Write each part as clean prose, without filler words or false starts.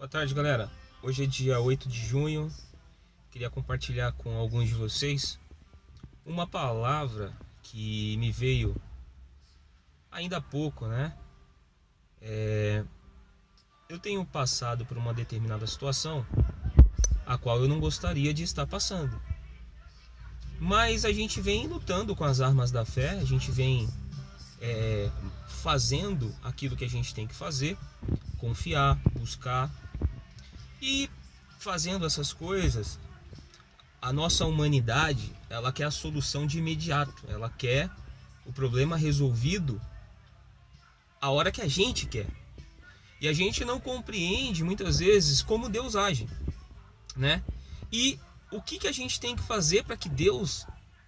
Boa tarde, galera. Hoje é dia 8 de junho. Queria compartilhar com alguns de vocês uma palavra que me veio ainda há pouco, né? Eu tenho passado por uma determinada situação a qual eu não gostaria de estar passando. Mas a gente vem lutando com as armas da fé, a gente vem fazendo aquilo que a gente tem que fazer, confiar, buscar. E fazendo essas coisas, a nossa humanidade, ela quer a solução de imediato. Ela quer o problema resolvido a hora que a gente quer. E a gente não compreende muitas vezes como Deus age, né? E o que a gente tem que fazer para que Deus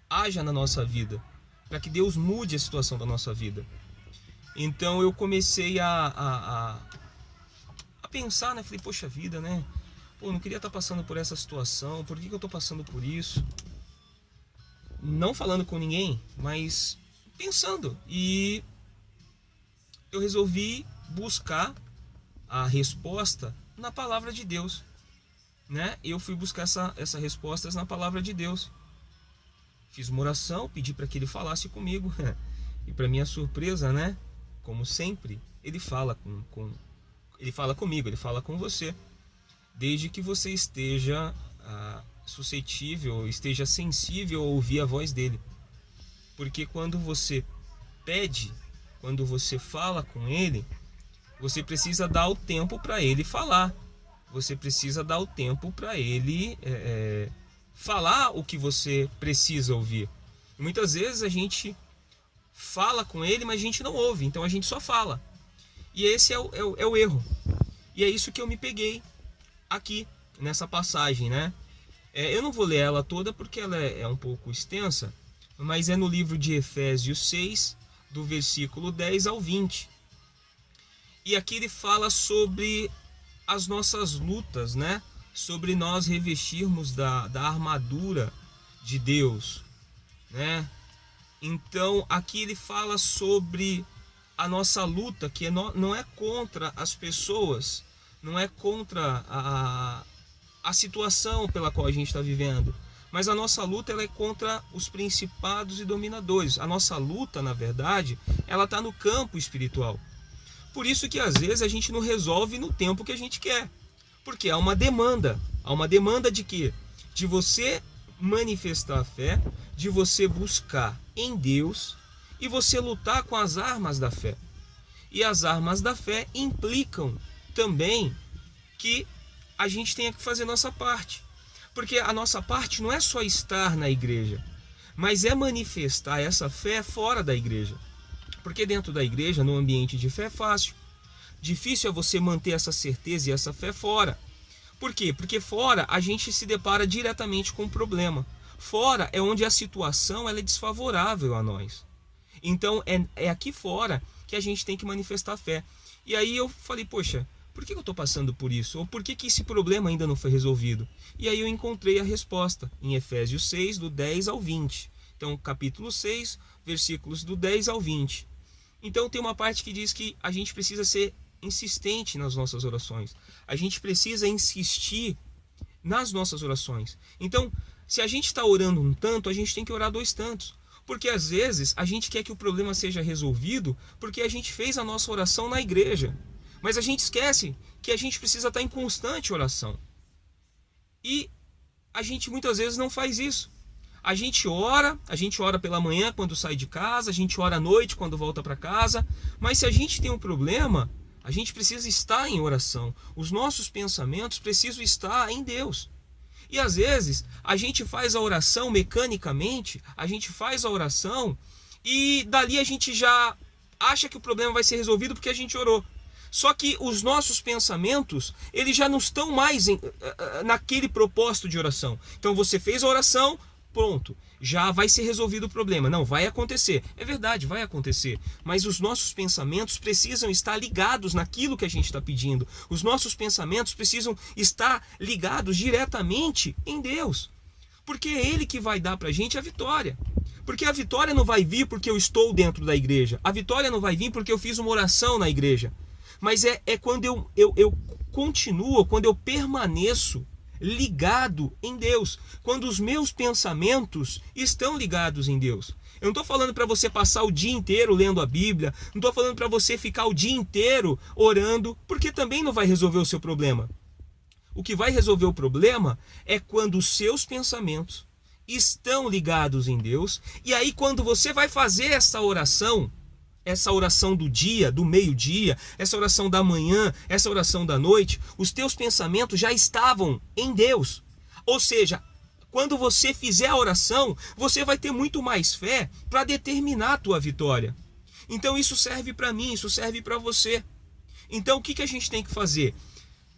haja na nossa vida, para que Deus mude a situação da nossa vida. Então eu comecei a pensar, né? Falei, poxa vida, né? Pô, não queria estar passando por essa situação, por que eu estou passando por isso? Não falando com ninguém, mas pensando. E eu resolvi buscar a resposta na palavra de Deus, né? Eu fui buscar essas respostas na palavra de Deus. Fiz uma oração, pedi para que ele falasse comigo. E para minha surpresa, né? Como sempre, ele fala ele fala comigo, ele fala com você, desde que você esteja suscetível, esteja sensível a ouvir a voz dele. Porque quando você pede, quando você fala com ele, você precisa dar o tempo para ele falar. Você precisa dar o tempo para ele falar o que você precisa ouvir. E muitas vezes a gente fala com ele, mas a gente não ouve, então a gente só fala. E esse é o erro. E é isso que eu me peguei aqui, nessa passagem, né? Eu não vou ler ela toda porque ela é um pouco extensa, mas é no livro de Efésios 6, do versículo 10 ao 20. E aqui ele fala sobre as nossas lutas, né? Sobre nós revestirmos da armadura de Deus, né? Então aqui ele fala sobre a nossa luta, que não é contra as pessoas, não é contra a situação pela qual a gente está vivendo, mas a nossa luta ela é contra os principados e dominadores. A nossa luta, na verdade, ela está no campo espiritual. Por isso que às vezes a gente não resolve no tempo que a gente quer, porque há uma demanda. Há uma demanda de quê? De você manifestar a fé, de você buscar em Deus e você lutar com as armas da fé. E as armas da fé implicam também que a gente tenha que fazer nossa parte. Porque a nossa parte não é só estar na igreja, mas é manifestar essa fé fora da igreja. Porque dentro da igreja, no ambiente de fé, é fácil. Difícil é você manter essa certeza e essa fé fora. Por quê? Porque fora a gente se depara diretamente com o problema. Fora é onde a situação ela é desfavorável a nós. Então é aqui fora que a gente tem que manifestar a fé. E aí eu falei, poxa, por que eu estou passando por isso? Ou por que esse problema ainda não foi resolvido? E aí eu encontrei a resposta em Efésios 6, do 10 ao 20. Então, capítulo 6, versículos do 10 ao 20. Então tem uma parte que diz que a gente precisa ser insistente nas nossas orações. A gente precisa insistir nas nossas orações. Então, se a gente está orando um tanto, a gente tem que orar 2 tantos. Porque às vezes a gente quer que o problema seja resolvido porque a gente fez a nossa oração na igreja. Mas a gente esquece que a gente precisa estar em constante oração. E a gente muitas vezes não faz isso. A gente ora pela manhã quando sai de casa, a gente ora à noite quando volta para casa. Mas se a gente tem um problema, a gente precisa estar em oração. Os nossos pensamentos precisam estar em Deus. E às vezes a gente faz a oração mecanicamente, a gente faz a oração e dali a gente já acha que o problema vai ser resolvido porque a gente orou. Só que os nossos pensamentos, eles já não estão mais naquele propósito de oração. Então você fez a oração, pronto, já vai ser resolvido o problema. Não, vai acontecer. É verdade, vai acontecer. Mas os nossos pensamentos precisam estar ligados naquilo que a gente está pedindo. Os nossos pensamentos precisam estar ligados diretamente em Deus. Porque é Ele que vai dar para a gente a vitória. Porque a vitória não vai vir porque eu estou dentro da igreja. A vitória não vai vir porque eu fiz uma oração na igreja. Mas é quando eu continuo, quando eu permaneço ligado em Deus, quando os meus pensamentos estão ligados em Deus. Eu não estou falando para você passar o dia inteiro lendo a Bíblia, não estou falando para você ficar o dia inteiro orando, porque também não vai resolver o seu problema. O que vai resolver o problema é quando os seus pensamentos estão ligados em Deus, e aí quando você vai fazer essa oração do dia, do meio-dia, essa oração da manhã, essa oração da noite, os teus pensamentos já estavam em Deus. Ou seja, quando você fizer a oração, você vai ter muito mais fé para determinar a tua vitória. Então isso serve para mim, isso serve para você. Então o que a gente tem que fazer?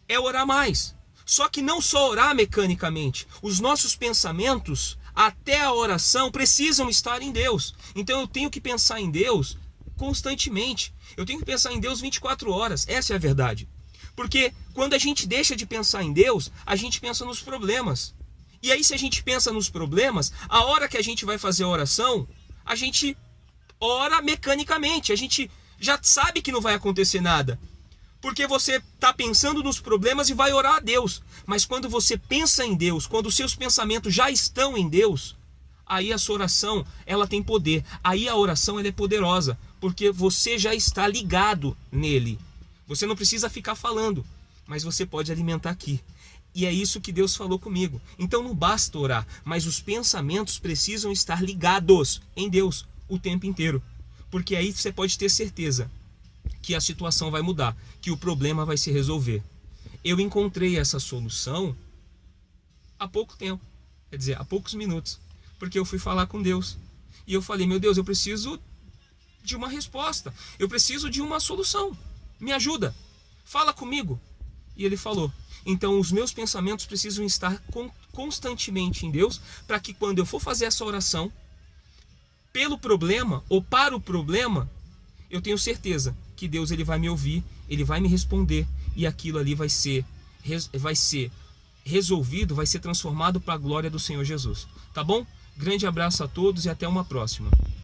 É orar mais. Só que não só orar mecanicamente. Os nossos pensamentos, até a oração, precisam estar em Deus. Então eu tenho que pensar em Deus constantemente. Eu tenho que pensar em Deus 24 horas. Essa é a verdade. Porque quando a gente deixa de pensar em Deus, a gente pensa nos problemas. E aí, se a gente pensa nos problemas, a hora que a gente vai fazer a oração, a gente ora mecanicamente. A gente já sabe que não vai acontecer nada. Porque você está pensando nos problemas e vai orar a Deus. Mas quando você pensa em Deus, quando os seus pensamentos já estão em Deus, aí a sua oração, ela tem poder. Aí a oração, ela é poderosa, porque você já está ligado nele. Você não precisa ficar falando, mas você pode alimentar aqui. E é isso que Deus falou comigo. Então não basta orar, mas os pensamentos precisam estar ligados em Deus o tempo inteiro. Porque aí você pode ter certeza que a situação vai mudar, que o problema vai se resolver. Eu encontrei essa solução há pouco tempo, quer dizer, há poucos minutos, porque eu fui falar com Deus. E eu falei, meu Deus, eu preciso de uma resposta, eu preciso de uma solução, me ajuda, fala comigo. E ele falou, então os meus pensamentos precisam estar constantemente em Deus, para que quando eu for fazer essa oração, pelo problema ou para o problema, eu tenho certeza que Deus, ele vai me ouvir, ele vai me responder, e aquilo ali vai ser resolvido, vai ser transformado para a glória do Senhor Jesus. Tá bom? Grande abraço a todos e até uma próxima.